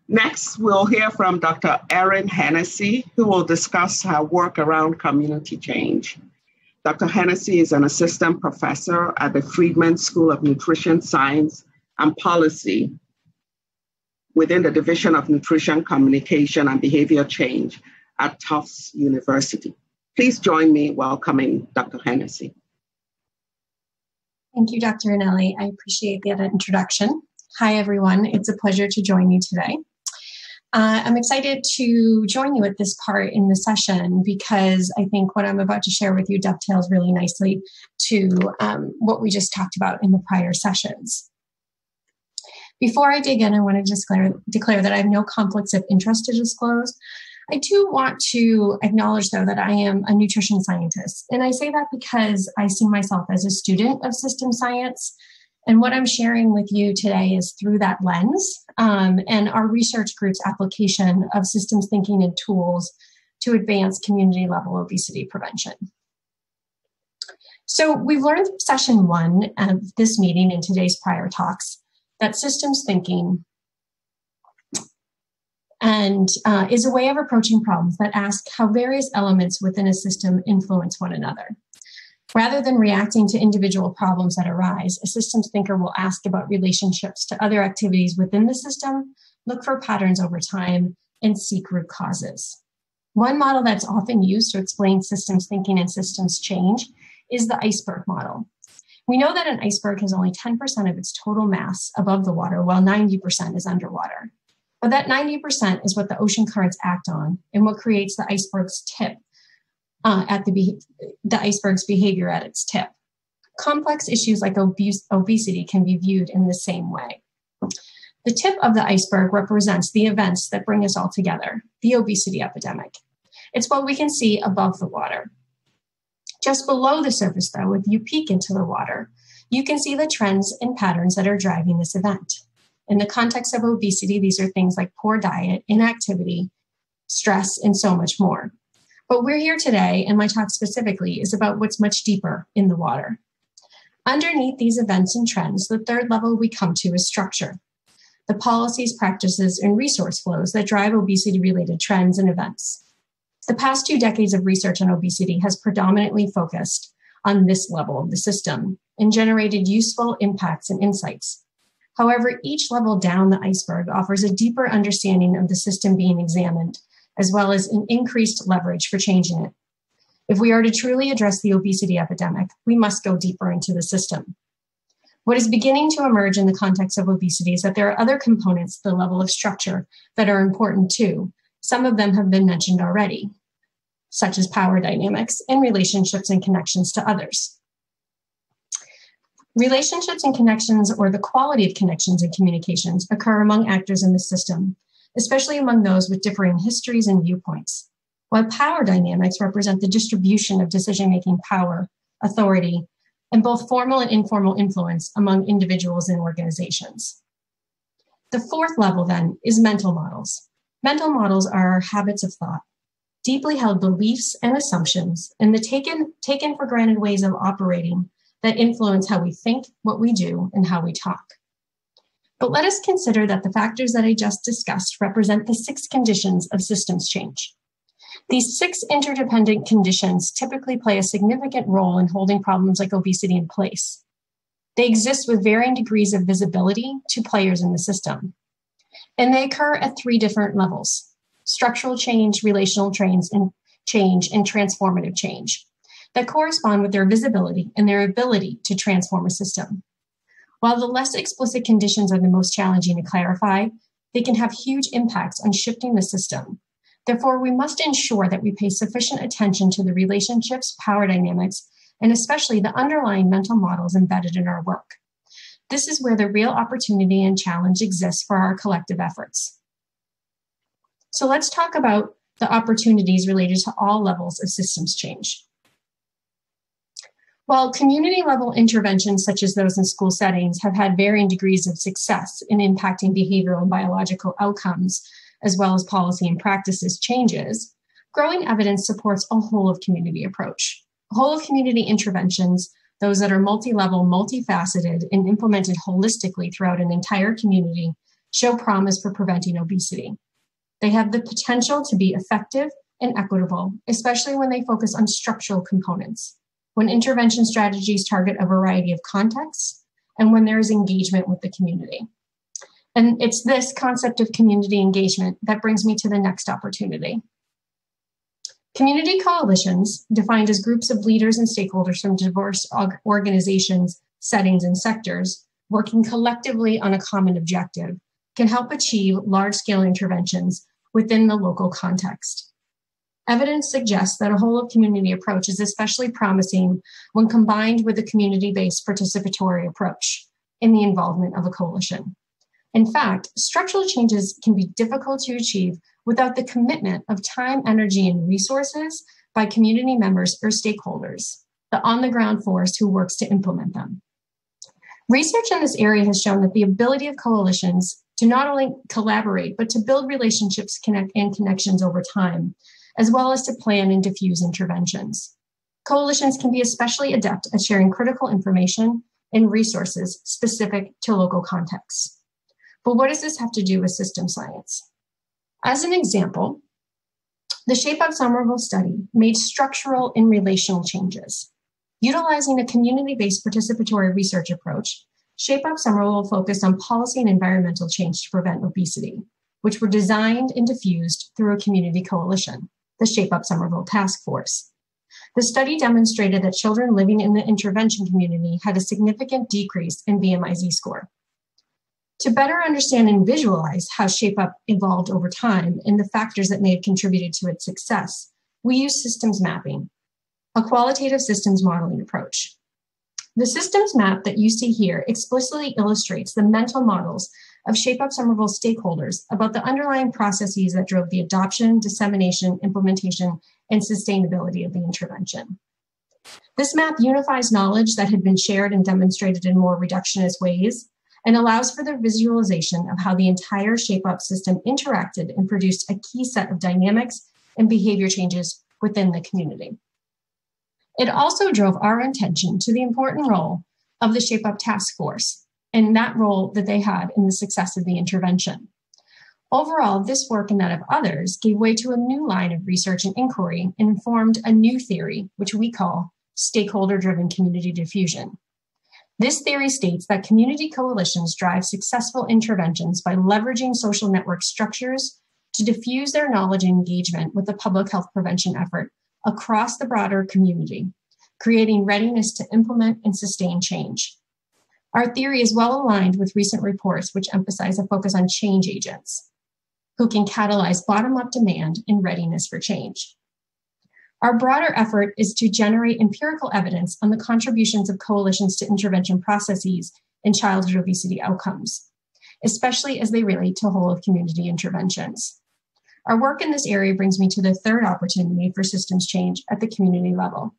Next, we'll hear from Dr. Erin Hennessy, who will discuss her work around community change. Dr. Hennessy is an assistant professor at the Friedman School of Nutrition Science and Policy within the Division of Nutrition, Communication, and Behavior Change at Tufts University. Please join me in welcoming Dr. Hennessy. Thank you, Dr. Anelli. I appreciate that introduction. Hi, everyone. It's a pleasure to join you today. I'm excited to join you at this part in the session because I think what I'm about to share with you dovetails really nicely to what we just talked about in the prior sessions. Before I dig in, I want to declare that I have no conflicts of interest to disclose. I do want to acknowledge, though, that I am a nutrition scientist. And I say that because I see myself as a student of systems science. And what I'm sharing with you today is through that lens and our research group's application of systems thinking and tools to advance community-level obesity prevention. So we've learned from session 1 of this meeting and today's prior talks that systems thinking is a way of approaching problems that ask how various elements within a system influence one another. Rather than reacting to individual problems that arise, a systems thinker will ask about relationships to other activities within the system, look for patterns over time, and seek root causes. One model that's often used to explain systems thinking and systems change is the iceberg model. We know that an iceberg has only 10% of its total mass above the water, while 90% is underwater. But that 90% is what the ocean currents act on and what creates the iceberg's tip. The iceberg's behavior at its tip. Complex issues like obesity can be viewed in the same way. The tip of the iceberg represents the events that bring us all together, the obesity epidemic. It's what we can see above the water. Just below the surface, though, if you peek into the water, you can see the trends and patterns that are driving this event. In the context of obesity, these are things like poor diet, inactivity, stress, and so much more. But we're here today, and my talk specifically is about what's much deeper in the water. Underneath these events and trends, the third level we come to is structure. The policies, practices, and resource flows that drive obesity-related trends and events. The past 2 decades of research on obesity has predominantly focused on this level of the system and generated useful impacts and insights. However, each level down the iceberg offers a deeper understanding of the system being examined, as well as an increased leverage for changing it. If we are to truly address the obesity epidemic, we must go deeper into the system. What is beginning to emerge in the context of obesity is that there are other components at the level of structure that are important too. Some of them have been mentioned already, such as power dynamics and relationships and connections to others. Relationships and connections, or the quality of connections and communications, occur among actors in the system, especially among those with differing histories and viewpoints, while power dynamics represent the distribution of decision-making power, authority, and both formal and informal influence among individuals and organizations. The fourth level, then, is mental models. Mental models are our habits of thought, deeply held beliefs and assumptions, and the taken for granted ways of operating that influence how we think, what we do, and how we talk. But let us consider that the factors that I just discussed represent the 6 conditions of systems change. These 6 interdependent conditions typically play a significant role in holding problems like obesity in place. They exist with varying degrees of visibility to players in the system. And they occur at 3 different levels: structural change, relational change, and transformative change, that correspond with their visibility and their ability to transform a system. While the less explicit conditions are the most challenging to clarify, they can have huge impacts on shifting the system. Therefore, we must ensure that we pay sufficient attention to the relationships, power dynamics, and especially the underlying mental models embedded in our work. This is where the real opportunity and challenge exists for our collective efforts. So let's talk about the opportunities related to all levels of systems change. While community-level interventions such as those in school settings have had varying degrees of success in impacting behavioral and biological outcomes, as well as policy and practices changes, growing evidence supports a whole-of-community approach. Whole-of-community interventions, those that are multi-level, multifaceted, and implemented holistically throughout an entire community, show promise for preventing obesity. They have the potential to be effective and equitable, especially when they focus on structural components, when intervention strategies target a variety of contexts, and when there is engagement with the community. And it's this concept of community engagement that brings me to the next opportunity. Community coalitions, defined as groups of leaders and stakeholders from diverse organizations, settings, and sectors, working collectively on a common objective, can help achieve large-scale interventions within the local context. Evidence suggests that a whole-of-community approach is especially promising when combined with a community-based participatory approach in the involvement of a coalition. In fact, structural changes can be difficult to achieve without the commitment of time, energy, and resources by community members or stakeholders, the on-the-ground force who works to implement them. Research in this area has shown that the ability of coalitions to not only collaborate, but to build relationships and connections over time, as well as to plan and diffuse interventions. Coalitions can be especially adept at sharing critical information and resources specific to local contexts. But what does this have to do with system science? As an example, the Shape Up Somerville study made structural and relational changes. Utilizing a community-based participatory research approach, Shape Up Somerville focused on policy and environmental change to prevent obesity, which were designed and diffused through a community coalition, the Shape Up Somerville Task Force. The study demonstrated that children living in the intervention community had a significant decrease in BMI-Z score. To better understand and visualize how Shape Up evolved over time and the factors that may have contributed to its success, we use systems mapping, a qualitative systems modeling approach. The systems map that you see here explicitly illustrates the mental models of Shape Up Somerville stakeholders about the underlying processes that drove the adoption, dissemination, implementation, and sustainability of the intervention. This map unifies knowledge that had been shared and demonstrated in more reductionist ways and allows for the visualization of how the entire Shape Up system interacted and produced a key set of dynamics and behavior changes within the community. It also drove our attention to the important role of the Shape Up Task Force and that role that they had in the success of the intervention. Overall, this work and that of others gave way to a new line of research and inquiry and informed a new theory, which we call stakeholder-driven community diffusion. This theory states that community coalitions drive successful interventions by leveraging social network structures to diffuse their knowledge and engagement with the public health prevention effort across the broader community, creating readiness to implement and sustain change. Our theory is well aligned with recent reports which emphasize a focus on change agents who can catalyze bottom-up demand and readiness for change. Our broader effort is to generate empirical evidence on the contributions of coalitions to intervention processes and childhood obesity outcomes, especially as they relate to whole-of-community interventions. Our work in this area brings me to the third opportunity for systems change at the community level.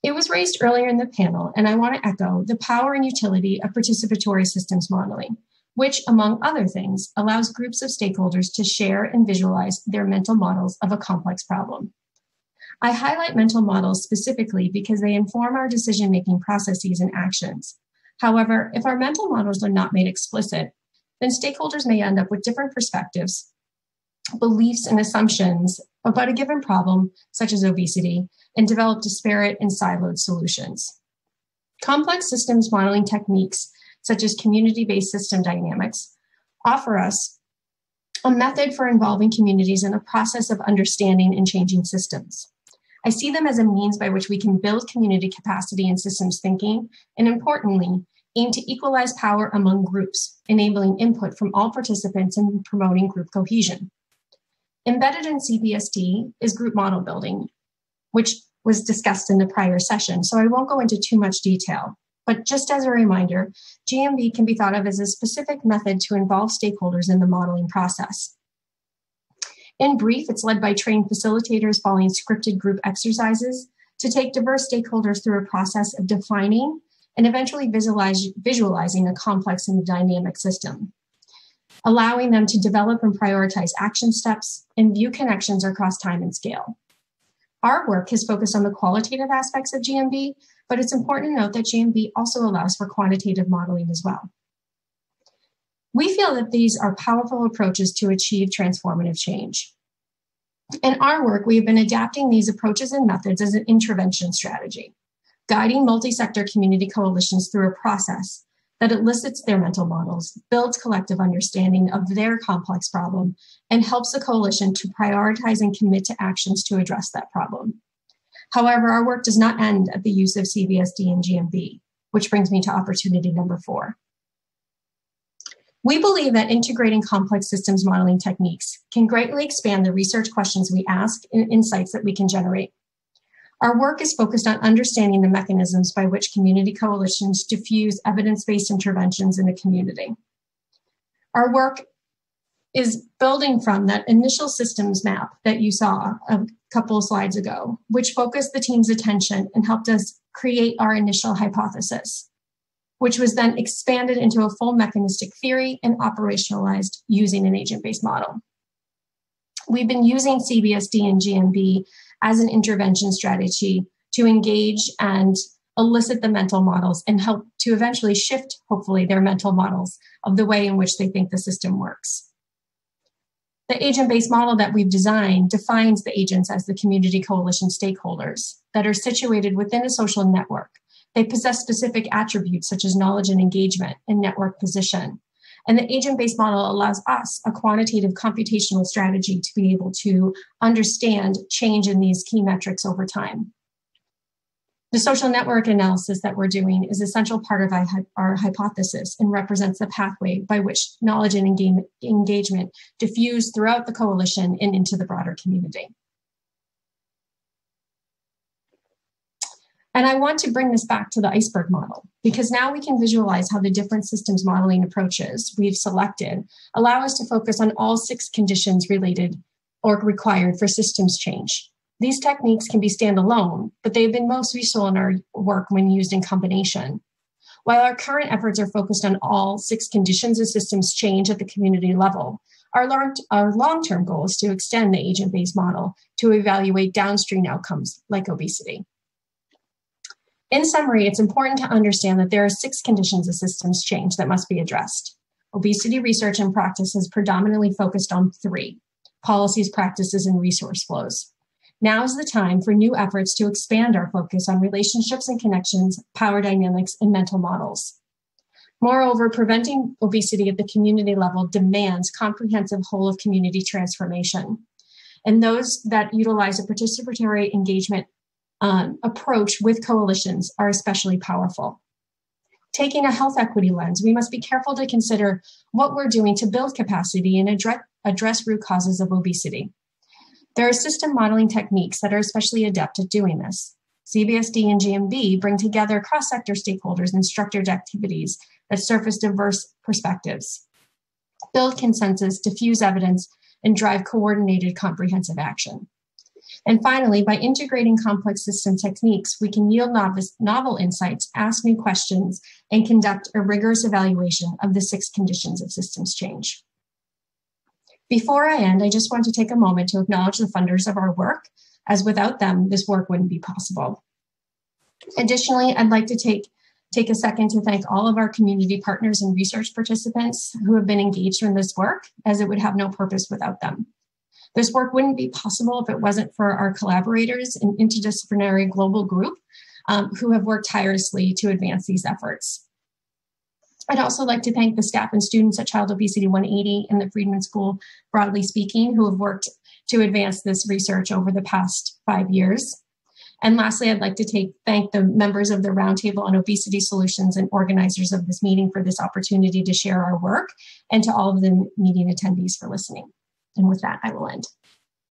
It was raised earlier in the panel, and I want to echo the power and utility of participatory systems modeling, which, among other things, allows groups of stakeholders to share and visualize their mental models of a complex problem. I highlight mental models specifically because they inform our decision-making processes and actions. However, if our mental models are not made explicit, then stakeholders may end up with different perspectives, beliefs, and assumptions about a given problem, such as obesity, and develop disparate and siloed solutions. Complex systems modeling techniques, such as community-based system dynamics, offer us a method for involving communities in the process of understanding and changing systems. I see them as a means by which we can build community capacity in systems thinking, and importantly, aim to equalize power among groups, enabling input from all participants and promoting group cohesion. Embedded in CPSD is group model building, which was discussed in the prior session, so I won't go into too much detail. But just as a reminder, GMB can be thought of as a specific method to involve stakeholders in the modeling process. In brief, it's led by trained facilitators following scripted group exercises to take diverse stakeholders through a process of defining and eventually visualizing a complex and dynamic system, allowing them to develop and prioritize action steps and view connections across time and scale. Our work has focused on the qualitative aspects of GMB, but it's important to note that GMB also allows for quantitative modeling as well. We feel that these are powerful approaches to achieve transformative change. In our work, we have been adapting these approaches and methods as an intervention strategy, guiding multi-sector community coalitions through a process that elicits their mental models, builds collective understanding of their complex problem, and helps the coalition to prioritize and commit to actions to address that problem. However, our work does not end at the use of CBSD and GMB, which brings me to opportunity number 4. We believe that integrating complex systems modeling techniques can greatly expand the research questions we ask and insights that we can generate. Our work is focused on understanding the mechanisms by which community coalitions diffuse evidence-based interventions in the community. Our work is building from that initial systems map that you saw a couple of slides ago, which focused the team's attention and helped us create our initial hypothesis, which was then expanded into a full mechanistic theory and operationalized using an agent-based model. We've been using CBSD and GMB as an intervention strategy to engage and elicit the mental models and help to eventually shift, hopefully, their mental models of the way in which they think the system works. The agent-based model that we've designed defines the agents as the community coalition stakeholders that are situated within a social network. They possess specific attributes such as knowledge and engagement and network position. And the agent-based model allows us a quantitative computational strategy to be able to understand change in these key metrics over time. The social network analysis that we're doing is a central part of our hypothesis and represents the pathway by which knowledge and engagement diffuse throughout the coalition and into the broader community. And I want to bring this back to the iceberg model, because now we can visualize how the different systems modeling approaches we've selected allow us to focus on all 6 conditions related or required for systems change. These techniques can be standalone, but they've been most useful in our work when used in combination. While our current efforts are focused on all 6 conditions of systems change at the community level, our long-term goal is to extend the agent-based model to evaluate downstream outcomes like obesity. In summary, it's important to understand that there are 6 conditions of systems change that must be addressed. Obesity research and practice has predominantly focused on 3: policies, practices, and resource flows. Now is the time for new efforts to expand our focus on relationships and connections, power dynamics, and mental models. Moreover, preventing obesity at the community level demands comprehensive whole-of-community transformation. And those that utilize a participatory engagement approach with coalitions are especially powerful. Taking a health equity lens, we must be careful to consider what we're doing to build capacity and address root causes of obesity. There are system modeling techniques that are especially adept at doing this. CBSD and GMB bring together cross-sector stakeholders in structured activities that surface diverse perspectives, build consensus, diffuse evidence, and drive coordinated comprehensive action. And finally, by integrating complex system techniques, we can yield novel insights, ask new questions, and conduct a rigorous evaluation of the 6 conditions of systems change. Before I end, I just want to take a moment to acknowledge the funders of our work, as without them, this work wouldn't be possible. Additionally, I'd like to take a second to thank all of our community partners and research participants who have been engaged in this work, as it would have no purpose without them. This work wouldn't be possible if it wasn't for our collaborators in interdisciplinary global group who have worked tirelessly to advance these efforts. I'd also like to thank the staff and students at Child Obesity 180 and the Friedman School, broadly speaking, who have worked to advance this research over the past 5 years. And lastly, I'd like to thank the members of the Roundtable on Obesity Solutions and organizers of this meeting for this opportunity to share our work, and to all of the meeting attendees for listening. And with that, I will end.